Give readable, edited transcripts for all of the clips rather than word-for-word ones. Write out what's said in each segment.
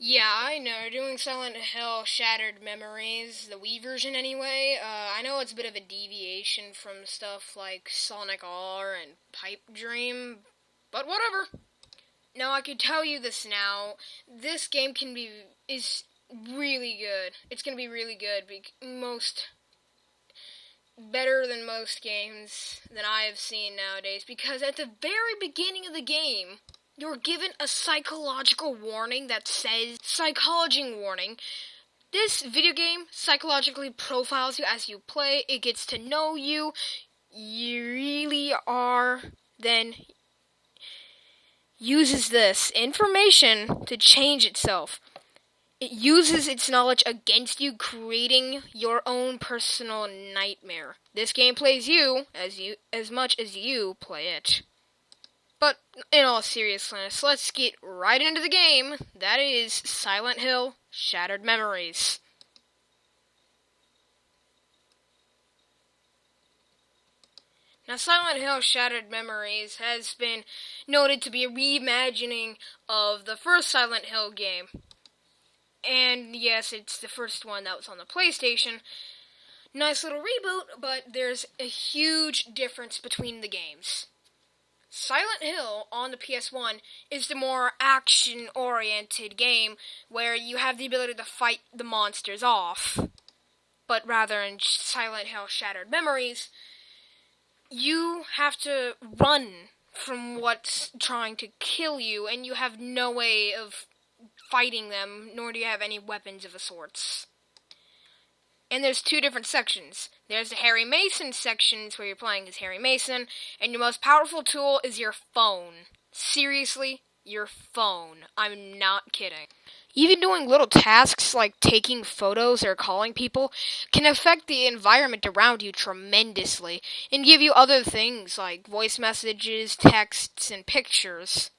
Yeah, I know. Doing Silent Hill Shattered Memories, the Wii version anyway. I know it's a bit of a deviation from stuff like Sonic R and Pipe Dream, but whatever. Now I can tell you this now. This game is really good. It's gonna be really good. Most better than most games that I have seen nowadays, because at the very beginning of the game, you're given a psychological warning that says, psychology warning. This video game psychologically profiles you as you play. It gets to know you. You really are, then uses this information to change itself. It uses its knowledge against you, creating your own personal nightmare. This game plays you as much as you play it. But in all seriousness, let's get right into the game. That is Silent Hill Shattered Memories. Now, Silent Hill Shattered Memories has been noted to be a reimagining of the first Silent Hill game. And yes, it's the first one that was on the PlayStation. Nice little reboot, but there's a huge difference between the games. Silent Hill on the PS1 is the more action-oriented game where you have the ability to fight the monsters off. But rather in Silent Hill Shattered Memories, you have to run from what's trying to kill you, and you have no way of fighting them, nor do you have any weapons of the sorts. And there's two different sections. There's the Harry Mason sections where you're playing as Harry Mason, and your most powerful tool is your phone. Seriously, your phone. I'm not kidding. Even doing little tasks like taking photos or calling people can affect the environment around you tremendously and give you other things like voice messages, texts, and pictures.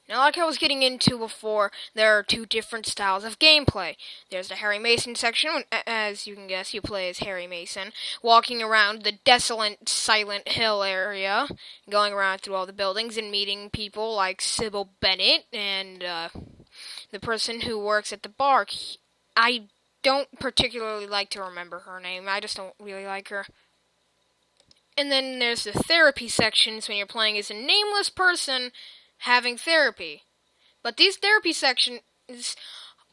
Now, like I was getting into before, there are two different styles of gameplay. There's the Harry Mason section, as you can guess, you play as Harry Mason, walking around the desolate Silent Hill area, going around through all the buildings and meeting people like Sybil Bennett and the person who works at the bar. I don't particularly like to remember her name. I just don't really like her. And then there's the therapy sections when you're playing as a nameless person having therapy. But these therapy sections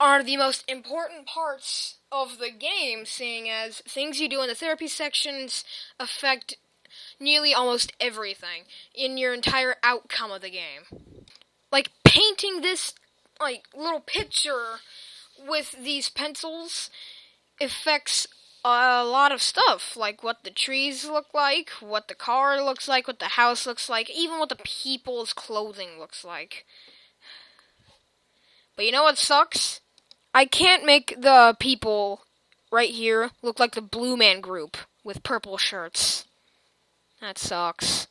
are the most important parts of the game, seeing as things you do in the therapy sections affect nearly almost everything in your entire outcome of the game. Like painting this little picture with these pencils affects a lot of stuff, like what the trees look like, what the car looks like, what the house looks like, even what the people's clothing looks like. But you know what sucks? I can't make the people right here look like the Blue Man Group with purple shirts. That sucks.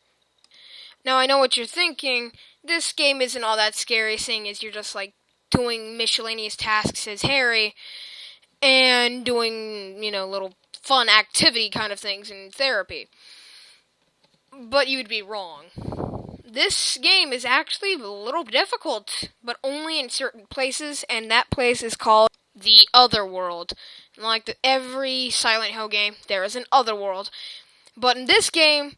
Now I know what you're thinking. This game isn't all that scary, seeing as you're just doing miscellaneous tasks as Harry and doing, little fun activity kind of things in therapy. But you'd be wrong. This game is actually a little difficult, but only in certain places, and that place is called the Otherworld. Like every Silent Hill game, there is an Otherworld. But in this game,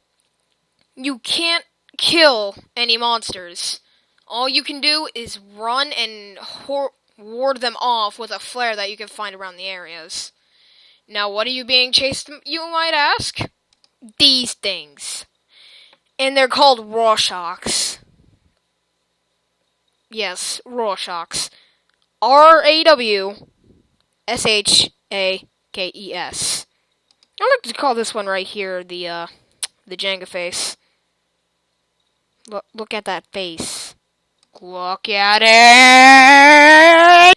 you can't kill any monsters. All you can do is run and ward them off with a flare that you can find around the areas. Now, what are you being chased, you might ask? These things. And they're called Rorschachs. Yes, Rorschachs. Rawshakes. I like to call this one right here the Jenga face. Look at that face. Look at it!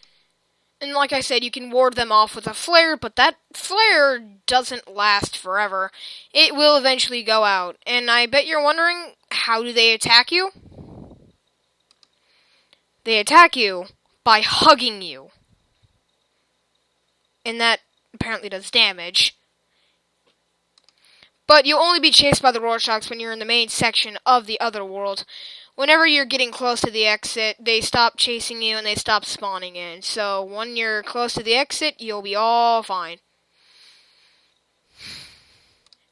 And like I said, you can ward them off with a flare, but that flare doesn't last forever. It will eventually go out. And I bet you're wondering, how do they attack you? They attack you by hugging you. And that apparently does damage. But you'll only be chased by the Rorschachs when you're in the main section of the Otherworld, whenever you're getting close to the exit, they stop chasing you and they stop spawning in. So when you're close to the exit, you'll be all fine.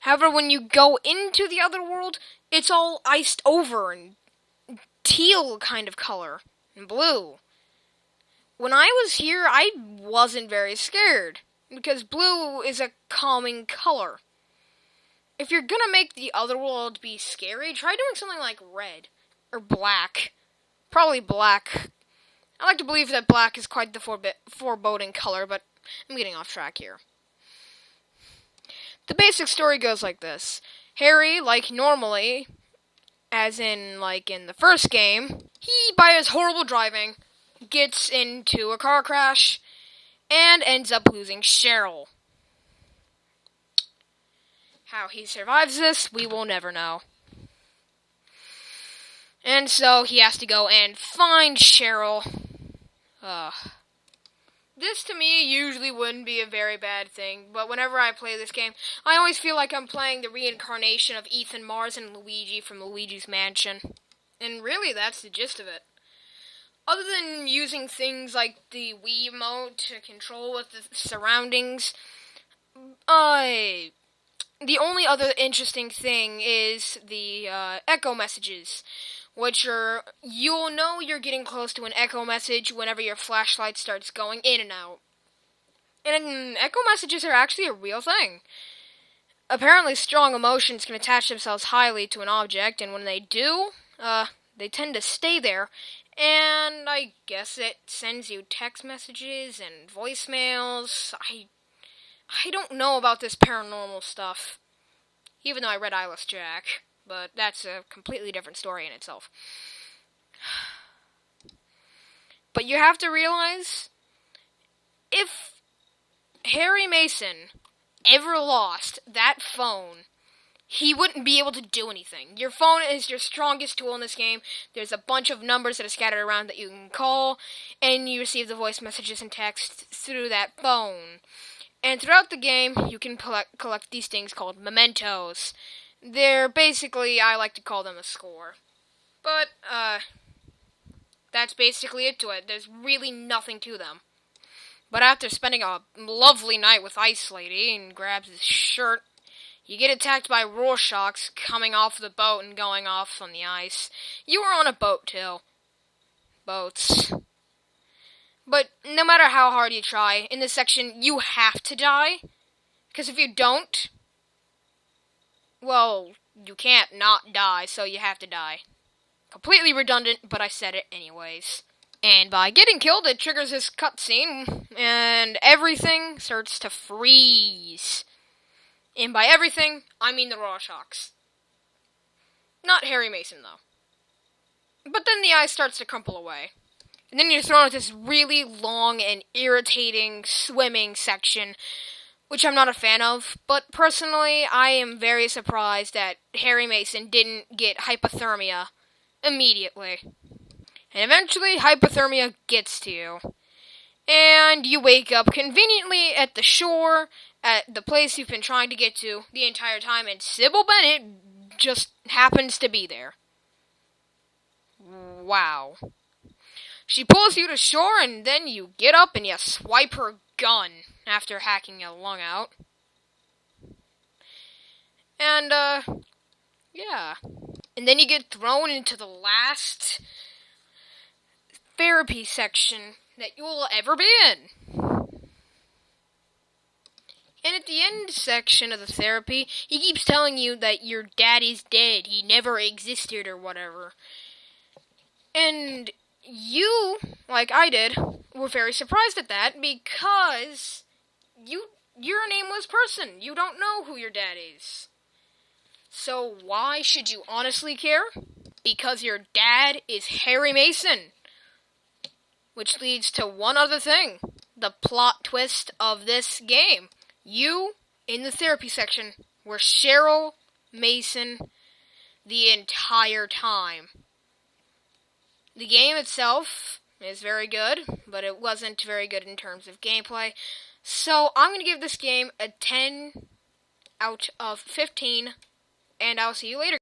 However, when you go into the other world, it's all iced over and teal kind of color and blue. When I was here, I wasn't very scared because blue is a calming color. If you're gonna make the other world be scary, try doing something like red or black. Probably black. I like to believe that black is quite the foreboding color, but I'm getting off track here. The basic story goes like this. Harry, like normally, as in like in the first game, he, by his horrible driving, gets into a car crash and ends up losing Cheryl. How he survives this, we will never know. And so he has to go and find Cheryl. This, to me, usually wouldn't be a very bad thing, but whenever I play this game, I always feel like I'm playing the reincarnation of Ethan Mars and Luigi from Luigi's Mansion. And really, that's the gist of it. Other than using things like the Wii emote to control with the surroundings, the only other interesting thing is the echo messages, which are, you'll know you're getting close to an echo message whenever your flashlight starts going in and out. And echo messages are actually a real thing. Apparently strong emotions can attach themselves highly to an object, and when they do, they tend to stay there. And I guess it sends you text messages and voicemails. I don't know about this paranormal stuff, even though I read Eyeless Jack, but that's a completely different story in itself. But you have to realize, if Harry Mason ever lost that phone, he wouldn't be able to do anything. Your phone is your strongest tool in this game. There's a bunch of numbers that are scattered around that you can call, and you receive the voice messages and text through that phone. And throughout the game, you can collect these things called mementos. They're basically, I like to call them a score. But, that's basically it to it. There's really nothing to them. But after spending a lovely night with Ice Lady and grabs his shirt, you get attacked by Rorschachs coming off the boat and going off on the ice. You were on a boat, too. Boats. But no matter how hard you try, in this section, you have to die. Because if you don't, well, you can't not die, so you have to die. Completely redundant, but I said it anyways. And by getting killed, it triggers this cutscene, and everything starts to freeze. And by everything, I mean the Rorschachs. Not Harry Mason, though. But then the ice starts to crumple away. And then you're thrown at this really long and irritating swimming section, which I'm not a fan of. But personally, I am very surprised that Harry Mason didn't get hypothermia immediately. And eventually, hypothermia gets to you. And you wake up conveniently at the shore, at the place you've been trying to get to the entire time, and Sybil Bennett just happens to be there. Wow. She pulls you to shore, and then you get up and you swipe her gun after hacking your lung out. And, yeah. And then you get thrown into the last therapy section that you'll ever be in. And at the end section of the therapy, he keeps telling you that your daddy's dead, he never existed or whatever. And you, like I did, were very surprised at that because you're a nameless person. You don't know who your dad is. So why should you honestly care? Because your dad is Harry Mason. Which leads to one other thing. The plot twist of this game. You, in the therapy section, were Cheryl Mason the entire time. The game itself is very good, but it wasn't very good in terms of gameplay. So I'm going to give this game a 10 out of 15, and I'll see you later.